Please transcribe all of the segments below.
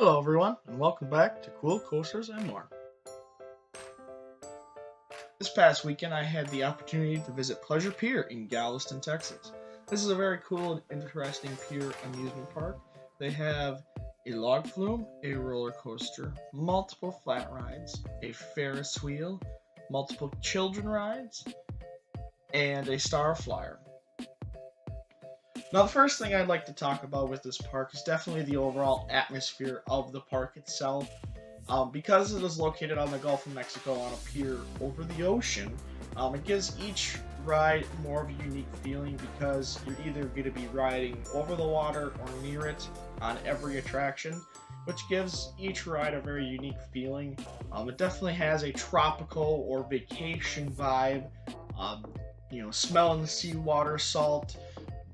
Hello, everyone, and welcome back to Cool Coasters and More. This past weekend, I had the opportunity to visit Pleasure Pier in Galveston, Texas. This is a very cool and interesting pier amusement park. They have a log flume, a roller coaster, multiple flat rides, a Ferris wheel, multiple children rides, and a star flyer. Now, the first thing I'd like to talk about with this park is definitely the overall atmosphere of the park itself. Because it is located on the Gulf of Mexico on a pier over the ocean, it gives each ride more of a unique feeling because you're either going to be riding over the water or near it on every attraction, which gives each ride a very unique feeling. It definitely has a tropical or vacation vibe, smelling the seawater salt,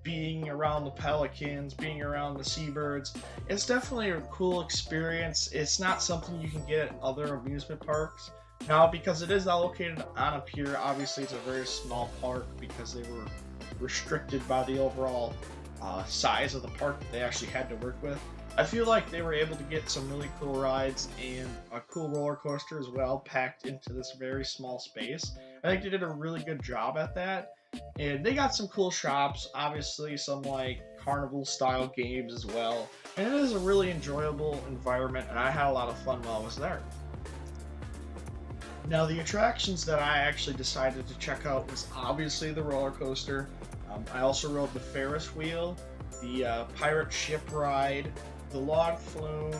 being around the pelicans, being around the seabirds. It's definitely a cool experience. It's not something you can get at other amusement parks. Now, because it is located on a pier, obviously it's a very small park because they were restricted by the overall size of the park that they actually had to work with. I feel like they were able to get some really cool rides and a cool roller coaster as well packed into this very small space. I think they did a really good job at that. And they got some cool shops, obviously some like carnival style games as well. And it is a really enjoyable environment, and I had a lot of fun while I was there. Now, the attractions that I actually decided to check out was obviously the roller coaster. I also rode the Ferris wheel, the pirate ship ride, the log flume,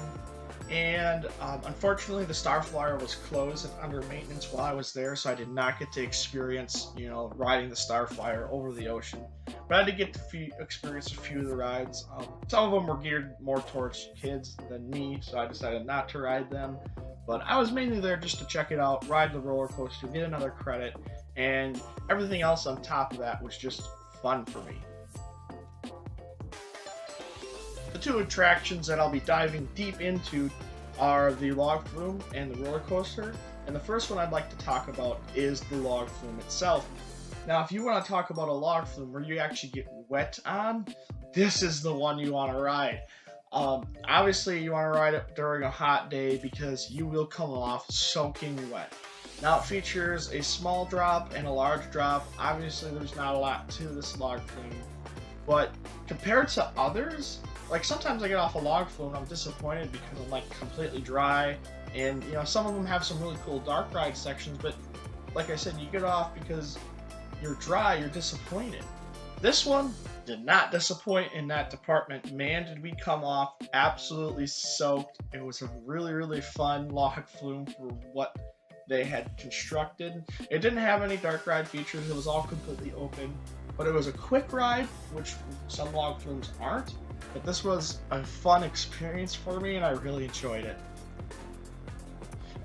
and unfortunately the star flyer was closed and under maintenance while I was there, so I did not get to experience riding the star flyer over the ocean, but I had to get to experience a few of the rides. Some of them were geared more towards kids than me, so I decided not to ride them, but I was mainly there just to check it out, ride the roller coaster, get another credit, and everything else on top of that was just fun for me. The two attractions that I'll be diving deep into are the log flume and the roller coaster. And the first one I'd like to talk about is the log flume itself. Now, if you want to talk about a log flume where you actually get wet on, this is the one you want to ride. Obviously, you want to ride it during a hot day because you will come off soaking wet. Now, it features a small drop and a large drop. Obviously, there's not a lot to this log flume, but compared to others, like sometimes I get off a log flume and I'm disappointed because I'm like completely dry, and some of them have some really cool dark ride sections, but like I said, you get off because you're dry, you're disappointed. This one did not disappoint in that department. Man, did we come off absolutely soaked. It was a really, really fun log flume for what they had constructed. It didn't have any dark ride features, it was all completely open, but it was a quick ride, which some log flumes aren't. But this was a fun experience for me, and I really enjoyed it.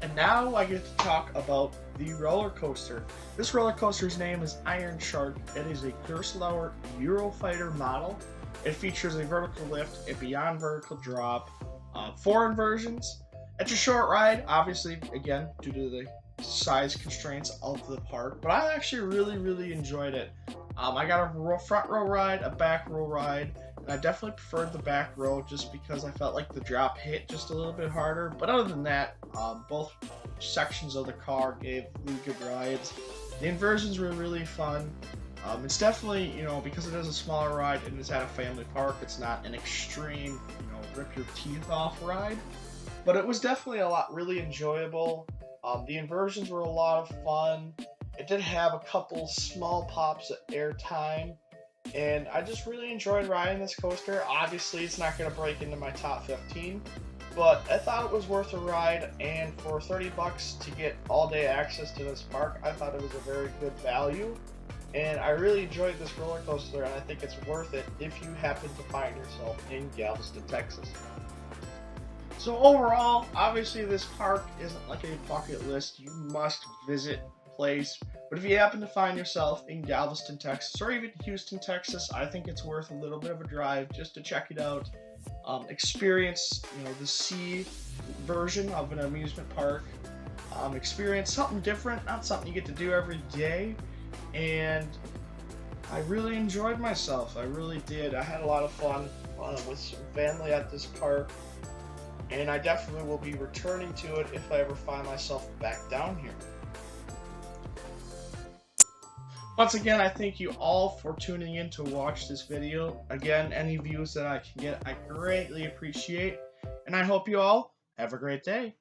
And now I get to talk about the roller coaster. This roller coaster's name is Iron Shark. It is a Gerstlauer Eurofighter model. It features a vertical lift, a beyond vertical drop, 4 inversions. It's a short ride, obviously, again, due to the size constraints of the park, but I actually really, really enjoyed it. I got a front row ride, a back row ride, and I definitely preferred the back row just because I felt like the drop hit just a little bit harder. But other than that, both sections of the car gave really good rides. The inversions were really fun. It's definitely, because it is a smaller ride and it's at a family park, it's not an extreme, rip your teeth off ride. But it was definitely really enjoyable. The inversions were a lot of fun. It did have a couple small pops of airtime, and I just really enjoyed riding this coaster. Obviously, it's not going to break into my top 15, but I thought it was worth a ride, and for $30 to get all-day access to this park, I thought it was a very good value, and I really enjoyed this roller coaster, and I think it's worth it if you happen to find yourself in Galveston, Texas. So overall, obviously this park isn't like a bucket list, you must visit place, but if you happen to find yourself in Galveston, Texas, or even Houston, Texas, I think it's worth a little bit of a drive just to check it out, experience the sea version of an amusement park, experience something different, not something you get to do every day, and I really enjoyed myself. I really did. I had a lot of fun with some family at this park. and I definitely will be returning to it if I ever find myself back down here. Once again, I thank you all for tuning in to watch this video. Again, any views that I can get, I greatly appreciate, and I hope you all have a great day.